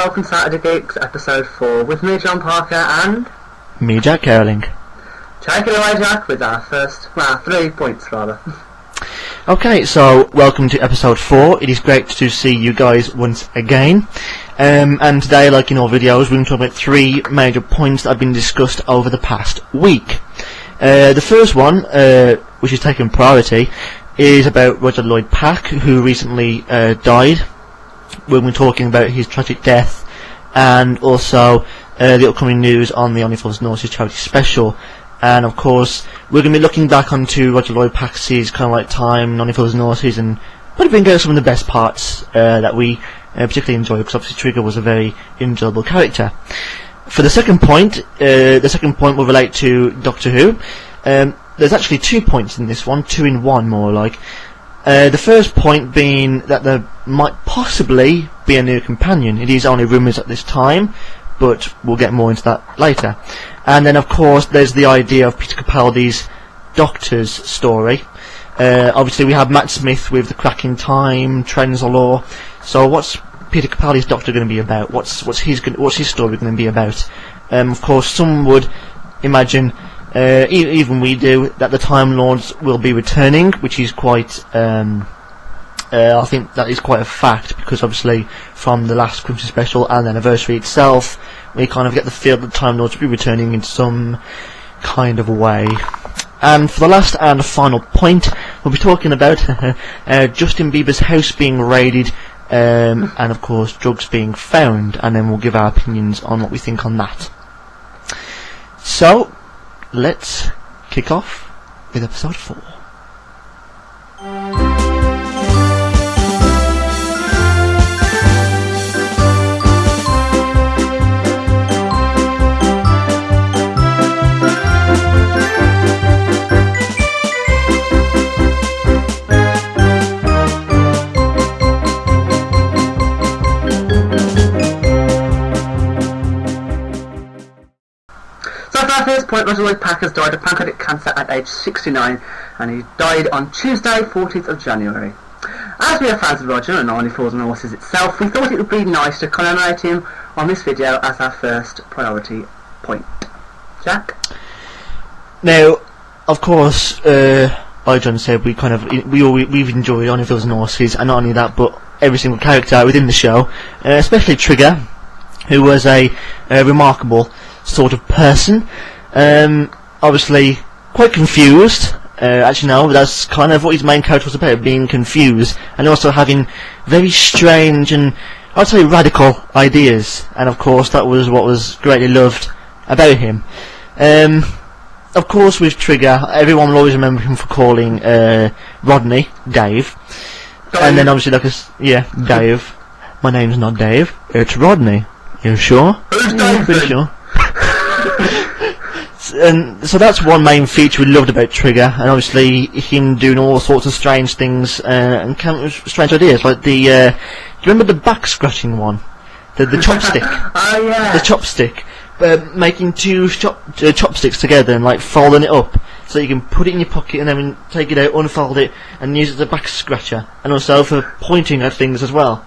welcome to Saturday Geeks, episode 4, with me, John Parker, and... me, Jack Caroling. Take it away, Jack, with our first, 3 points, rather. Okay, so, welcome to episode 4. It is great to see you guys once again. And today, like in all videos, we're going to talk about 3 major points that have been discussed over the past week. The first one, which is taking priority, is about Roger Lloyd-Pack, who recently died. We'll be talking about his tragic death, and also the upcoming news on the Only Fools Know charity special. And of course, we're going to be looking back onto Roger Lloyd-Pack's kind of like time, Only Fools Know, and probably bring out some of the best parts that we particularly enjoy, because obviously Trigger was a very enjoyable character. For the second point will relate to Doctor Who. There's actually 2 points in this one, 2 in 1 more like. The first point being that there might possibly be a new companion. It is only rumours at this time, but we'll get more into that later. And then of course there's the idea of Peter Capaldi's Doctor's story. Obviously we have Matt Smith with The Cracking Time, Trends of Law. So what's Peter Capaldi's Doctor going to be about? What's his story going to be about? Of course some would imagine, even we do, that the Time Lords will be returning, which is quite, I think that is quite a fact, because obviously from the last Christmas special and the anniversary itself, we kind of get the feel that the Time Lords will be returning in some kind of way. And for the last and final point, we'll be talking about Justin Bieber's house being raided, and of course drugs being found, and then we'll give our opinions on what we think on that. So, let's kick off with episode 4. At this point, Roger Lloyd-Pack has died of pancreatic cancer at age 69, and he died on Tuesday, 14th of January. As we are fans of Roger and Only Fools and Horses itself, we thought it would be nice to commemorate him on this video as our first priority point. Jack? Now, of course, like John said, we've enjoyed Only Fools and Horses, and not only that, but every single character within the show, especially Trigger, who was a remarkable sort of person. Obviously quite confused. Actually no, that's kind of what his main character was about, being confused, and also having very strange and I'd say radical ideas, and of course that was what was greatly loved about him. Of course with Trigger, everyone will always remember him for calling Rodney Dave. And then obviously Dave. My name's not Dave, it's Rodney. You sure? Who's Dave? Pretty sure. And so that's one main feature we loved about Trigger, and obviously him doing all sorts of strange things and strange ideas, like the. Do you remember the back scratching one, the chopstick? Oh yeah. The chopstick, making 2 chopsticks together and like folding it up so you can put it in your pocket and then take it out, unfold it, and use it as a back scratcher, and also for pointing at things as well.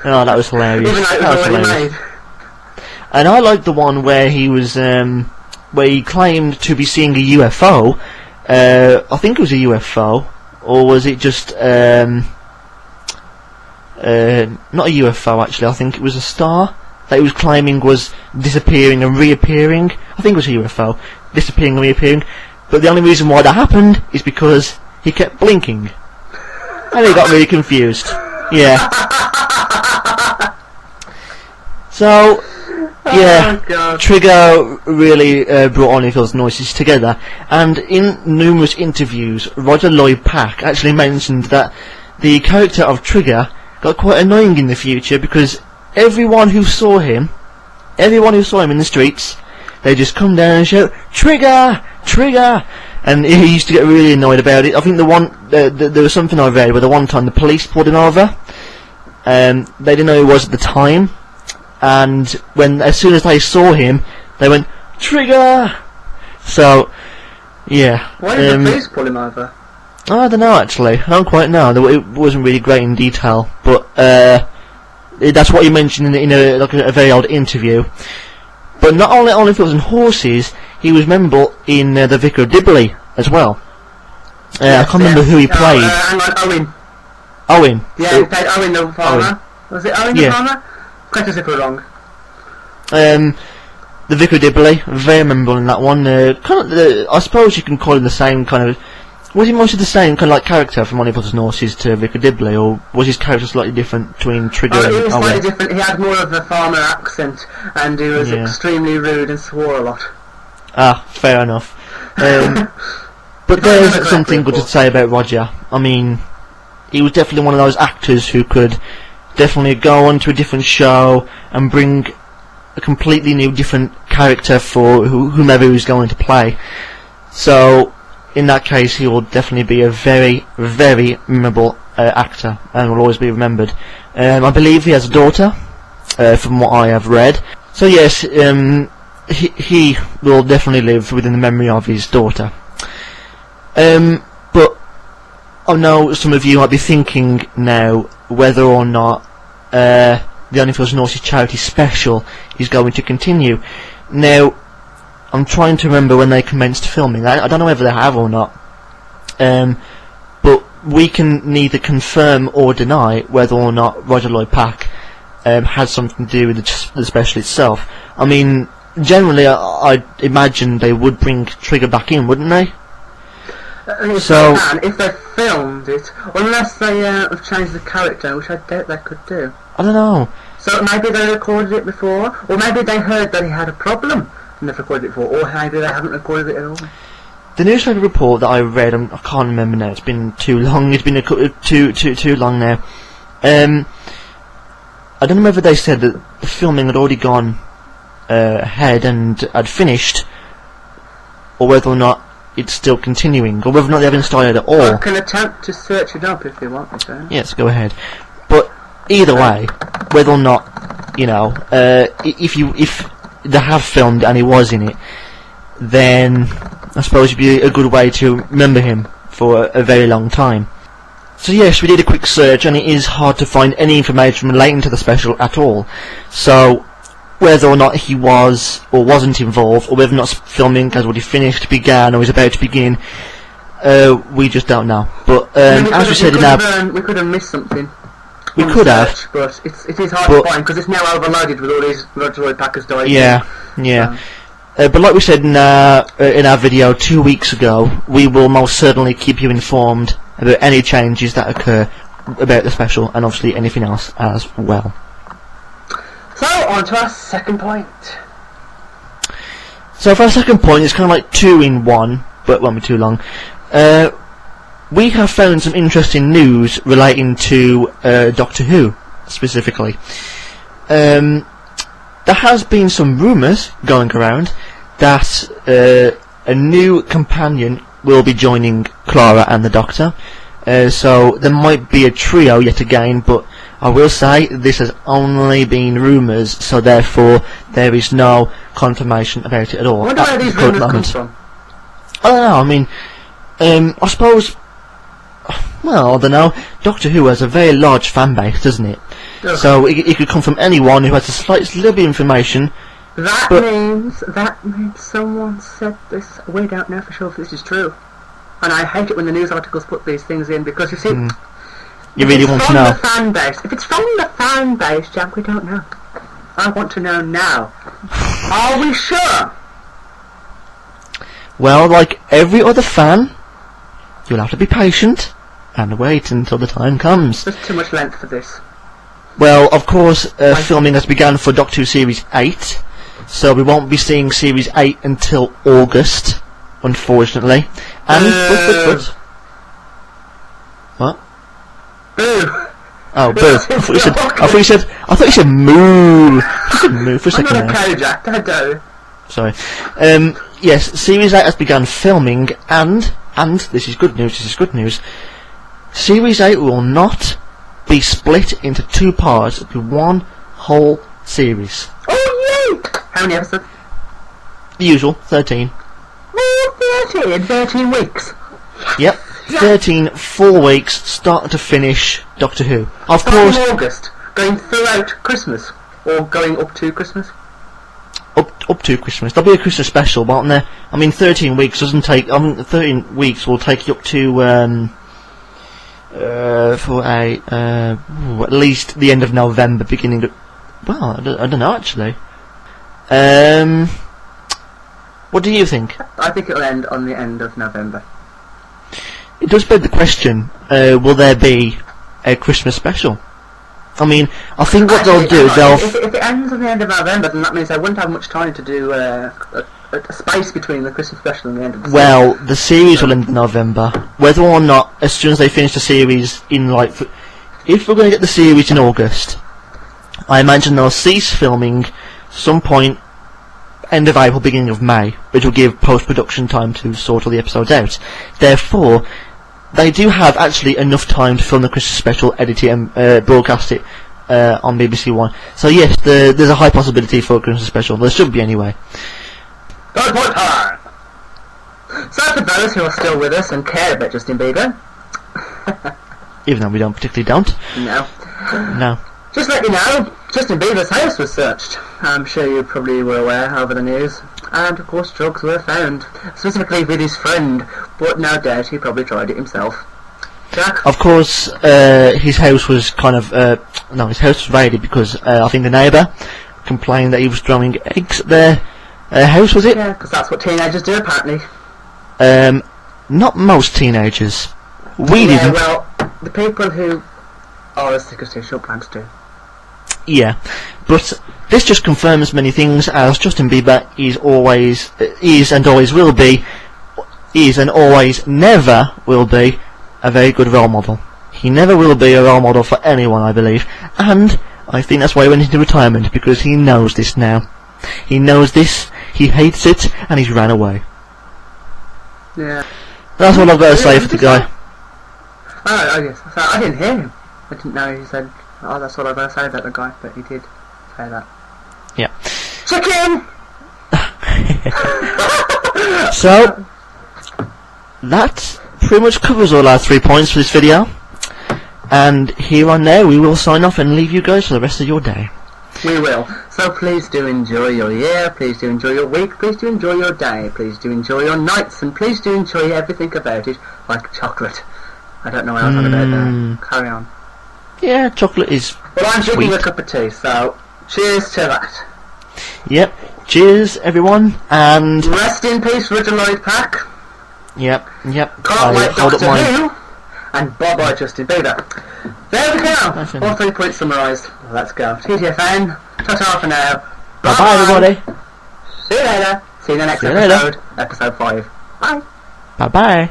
Oh, that was hilarious. That was hilarious. And I liked the one where he was, where he claimed to be seeing a UFO. I think it was a UFO, or was it just, not a UFO actually, I think it was a star that he was claiming was disappearing and reappearing. I think it was a UFO, disappearing and reappearing, but the only reason why that happened is because he kept blinking. And he got really confused. Yeah. So, yeah, oh, Trigger really brought Only Fools and Horses together, and in numerous interviews, Roger Lloyd-Pack actually mentioned that the character of Trigger got quite annoying in the future, because everyone who saw him in the streets, they just come down and shout, "Trigger! Trigger!" And he used to get really annoyed about it. I think there was something I read where the one time the police pulled him over, they didn't know who he was at the time, and as soon as they saw him, they went, "Trigger!" So, yeah. Why did the police pull him over? I don't know actually. I don't quite know. It wasn't really great in detail, but That's what he mentioned in a very old interview. But not only Fields and Horses, he was memorable in The Vicar of Dibley as well. I can't remember who he played. Hang on, Owen. Owen. Yeah, he played Owen the farmer. Owen. Was it Owen the farmer? Correct us if we're wrong. The Vicar of Dibley, very memorable in that one. I suppose you can call him the same kind of. Was he mostly the same kind of like character from Only Fools and Horses to Vicar of Dibley, or was his character slightly different between Trigger and Owen? He was slightly different. He had more of a farmer accent, and he was extremely rude and swore a lot. Ah, fair enough. But there's something good to say about Roger. I mean, he was definitely one of those actors who could definitely go onto a different show and bring a completely new, different character for whomever he was going to play. So, in that case, he will definitely be a very, very memorable actor and will always be remembered. I believe he has a daughter, from what I have read. So yes, he will definitely live within the memory of his daughter. But I know some of you might be thinking now whether or not the Only Fools and Horses charity special is going to continue. Now, I'm trying to remember when they commenced filming. I don't know whether they have or not. But we can neither confirm or deny whether or not Roger Lloyd-Pack had something to do with the special itself. I mean, generally, I'd imagine they would bring Trigger back in, wouldn't they? If they filmed it, unless they have changed the character, which I doubt they could do. I don't know. So maybe they recorded it before, or maybe they heard that he had a problem and they've recorded it before, or maybe they haven't recorded it at all. The newspaper report that I read, I can't remember now. It's been too long. It's been too long now. I don't know whether they said that the filming had already gone ahead and had finished, or whether or not it's still continuing, or whether or not they haven't started at all. I can attempt to search it up if you want me to. Yes, go ahead. But either way, whether or not, you know, if they have filmed and he was in it, then I suppose it'd be a good way to remember him for a very long time. So yes, we did a quick search, and it is hard to find any information relating to the special at all. So whether or not he was or wasn't involved, or whether or not filming has already finished, began, or is about to begin, we just don't know. But as we said in our... we could have missed something. We could have. But it is hard to find, because it's now overloaded with all these Roger Lloyd-Packers died. Yeah, yeah. But like we said in our video 2 weeks ago, we will most certainly keep you informed about any changes that occur about the special, and obviously anything else as well. So, on to our second point. So for our second point, it's kind of like two in one, but it won't be too long. We have found some interesting news relating to Doctor Who, specifically. There has been some rumours going around that a new companion will be joining Clara and the Doctor. So there might be a trio yet again, but I will say this has only been rumours, so therefore there is no confirmation about it at all. I wonder where these rumours come from. I don't know, I mean, I suppose, well, I don't know, Doctor Who has a very large fan base, doesn't it? Okay. So it could come from anyone who has the slightest little bit of information. That means someone said this. We don't know for sure if this is true. And I hate it when the news articles put these things in, because you see, you really want to know. The fan base. If it's from the fan base, Jack, we don't know. I want to know now. Are we sure? Well, like every other fan, you'll have to be patient and wait until the time comes. There's too much length for this. Well, of course, filming has begun for Doctor Who Series 8, so we won't be seeing Series 8 until August, unfortunately. And but what? Boo! Oh, boo! I thought you said moo. You said moo for a second. I'm not a cow, Jack. Don't. Sorry. Yes, Series 8 has begun filming, and this is good news. This is good news. Series 8 will not be split into two parts. It'll be one whole series. Oh yay! How many episodes? The usual, 13. 13 weeks. Yep, 13 full weeks, start to finish. Doctor Who. Of course. In August. going throughout Christmas, or going up to Christmas? Up to Christmas. There'll be a Christmas special, won't there? I mean, 13 weeks doesn't take. 13 weeks will take you up to for a at least the end of November, beginning of. Well, I don't know actually. What do you think? I think it'll end on the end of November. It does beg the question: will there be a Christmas special? I mean, I think what they'll do is if it ends on the end of November, then that means they wouldn't have much time to do a space between the Christmas special and the end of the series. Well, the series will end in November. Whether or not, as soon as they finish the series in if we're going to get the series in August, I imagine they'll cease filming some point end of April, beginning of May, which will give post-production time to sort all the episodes out. Therefore, they do have actually enough time to film the Christmas special, edit it and broadcast it on BBC One. So yes, there's a high possibility for a Christmas special. There should be anyway. Good point time! So for those who are still with us and care about Justin Bieber... Even though we particularly don't. No. No. Just let you know, Justin Bieber's house was searched. I'm sure you probably were aware over the news. And of course drugs were found, specifically with his friend, but no doubt he probably tried it himself. Jack? Of course, his house was his house was raided because I think the neighbour complained that he was throwing eggs at their house, was it? Yeah, because that's what teenagers do apparently. Not most teenagers. We didn't. Well, the people who are as thick as tissue plants do. Yeah, but this just confirms many things, as Justin Bieber is and always will be, and always never will be a very good role model. He never will be a role model for anyone, I believe, and I think that's why he went into retirement, because he knows this now. He knows this, he hates it, and he's ran away. Yeah. That's all I've got to say for the guy. Oh yes, so I didn't hear him. I didn't know he said, oh, that's all I've got to say about the guy, but he did say that. Yeah. Chicken! So, that pretty much covers all our 3 points for this video. And here on there, we will sign off and leave you guys for the rest of your day. We will. So please do enjoy your year, please do enjoy your week, please do enjoy your day, please do enjoy your nights, and please do enjoy everything about it, like chocolate. I don't know what else I'm about there. Carry on. Yeah, chocolate is Well, I'm sweet. drinking a cup of tea, so cheers to that. Yep. Cheers, everyone, and Rest in peace, Lloyd-Pack. Yep. Can't wait hold up Doctor mine. Who, and bye-bye Justin Bieber. There we go. Nice. All 3 points summarised. Let's go. TTFN. Ta-ta for now. Bye-bye, everybody. See you later. See you in the next See you later. episode. Episode 5. Bye. Bye-bye.